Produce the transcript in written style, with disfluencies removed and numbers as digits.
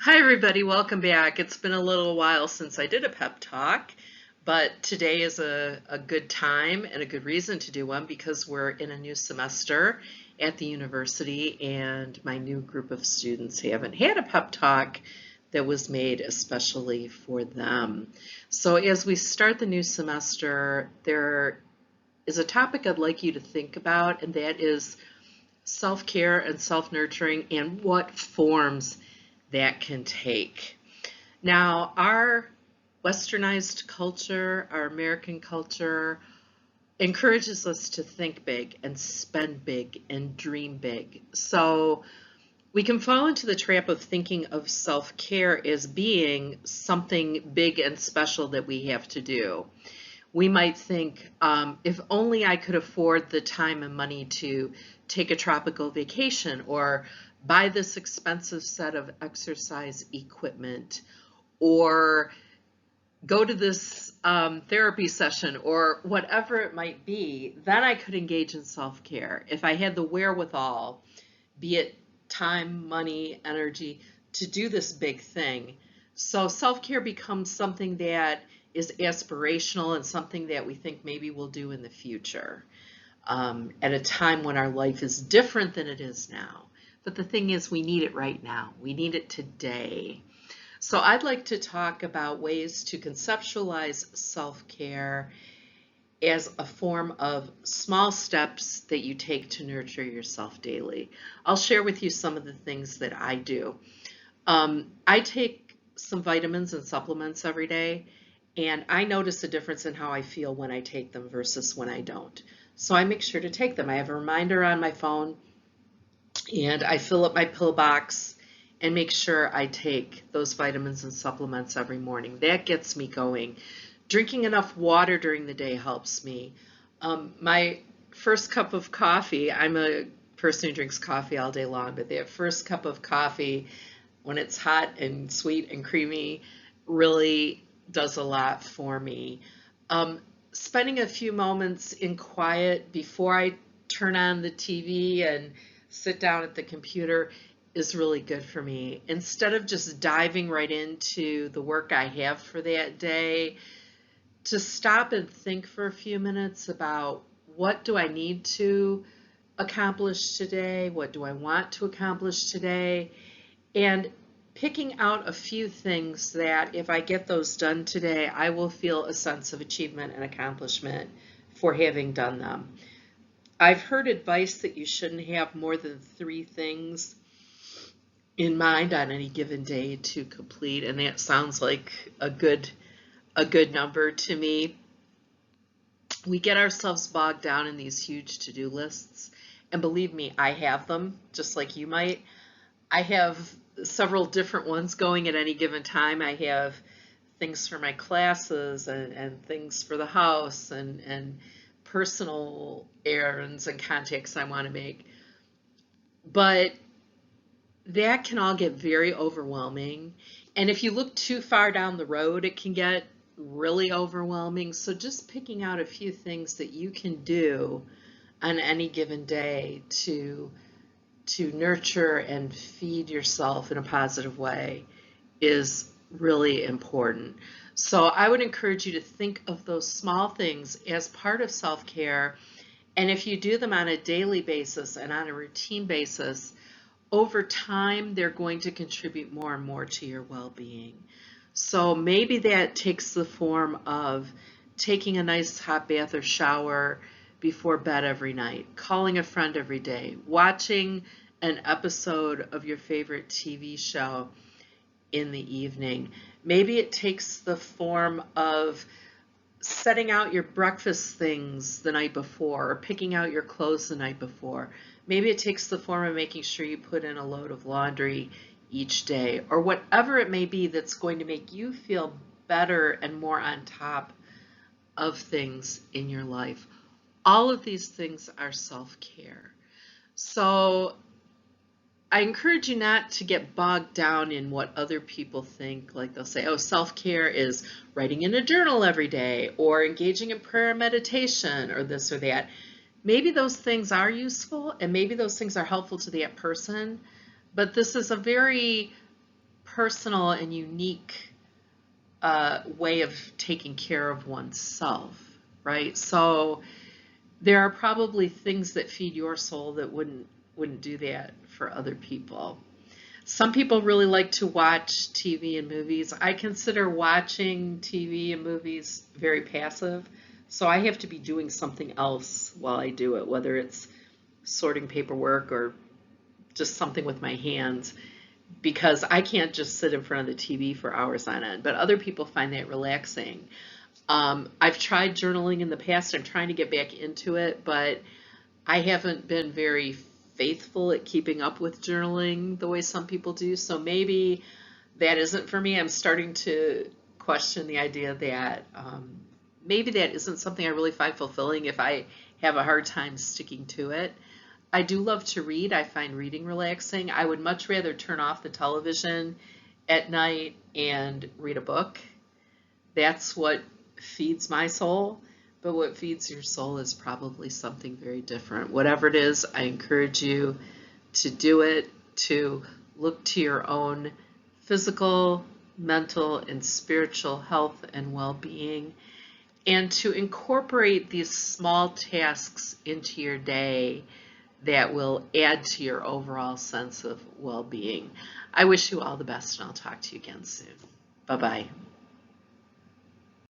Hi, everybody. Welcome back. It's been a little while since I did a pep talk, but today is a good time and a good reason to do one because we're in a new semester at the university and my new group of students haven't had a pep talk that was made especially for them. So as we start the new semester, there is a topic I'd like you to think about, and that is self-care and self-nurturing and what forms that can take. Now, our westernized culture, our American culture, encourages us to think big and spend big and dream big. So we can fall into the trap of thinking of self-care as being something big and special that we have to do. We might think, if only I could afford the time and money to take a tropical vacation or buy this expensive set of exercise equipment or go to this therapy session or whatever it might be, then I could engage in self-care. If I had the wherewithal, be it time, money, energy, to do this big thing. So self-care becomes something that is aspirational and something that we think maybe we'll do in the future at a time when our life is different than it is now. But the thing is, we need it right now. We need it today. So I'd like to talk about ways to conceptualize self-care as a form of small steps that you take to nurture yourself daily. I'll share with you some of the things that I do. I take some vitamins and supplements every day, and I notice a difference in how I feel when I take them versus when I don't. So I make sure to take them. I have a reminder on my phone, and I fill up my pill box and make sure I take those vitamins and supplements every morning. That gets me going. Drinking enough water during the day helps me. My first cup of coffee, I'm a person who drinks coffee all day long, but that first cup of coffee, when it's hot and sweet and creamy, really does a lot for me. Spending a few moments in quiet before I turn on the TV and sit down at the computer is really good for me. Instead of just diving right into the work I have for that day, to stop and think for a few minutes about what do I need to accomplish today? What do I want to accomplish today? And picking out a few things that if I get those done today, I will feel a sense of achievement and accomplishment for having done them. I've heard advice that you shouldn't have more than 3 things in mind on any given day to complete, and that sounds like a good number to me. We get ourselves bogged down in these huge to-do lists, and believe me, I have them just like you might. I have several different ones going at any given time. I have things for my classes and things for the house and personal errands and contacts I want to make. But that can all get very overwhelming. And if you look too far down the road, it can get really overwhelming. So just picking out a few things that you can do on any given day to nurture and feed yourself in a positive way is really important. So I would encourage you to think of those small things as part of self-care. And if you do them on a daily basis and on a routine basis, over time, they're going to contribute more and more to your well-being. So maybe that takes the form of taking a nice hot bath or shower before bed every night, calling a friend every day, watching an episode of your favorite TV show in the evening. Maybe it takes the form of setting out your breakfast things the night before or picking out your clothes the night before. Maybe it takes the form of making sure you put in a load of laundry each day or whatever it may be that's going to make you feel better and more on top of things in your life. All of these things are self-care. So I encourage you not to get bogged down in what other people think. Like they'll say, oh, self-care is writing in a journal every day or engaging in prayer and meditation or this or that. Maybe those things are useful and maybe those things are helpful to that person, but this is a very personal and unique way of taking care of oneself, right? So there are probably things that feed your soul that wouldn't do that for other people. Some people really like to watch TV and movies. I consider watching TV and movies very passive, so I have to be doing something else while I do it, whether it's sorting paperwork or just something with my hands, because I can't just sit in front of the TV for hours on end, but other people find that relaxing. I've tried journaling in the past. I'm trying to get back into it, but I haven't been very faithful at keeping up with journaling the way some people do. So maybe that isn't for me. I'm starting to question the idea that maybe that isn't something I really find fulfilling if I have a hard time sticking to it. I do love to read. I find reading relaxing. I would much rather turn off the television at night and read a book. That's what feeds my soul. But what feeds your soul is probably something very different. Whatever it is, I encourage you to do it, to look to your own physical, mental, and spiritual health and well-being, and to incorporate these small tasks into your day that will add to your overall sense of well-being. I wish you all the best, and I'll talk to you again soon. Bye-bye.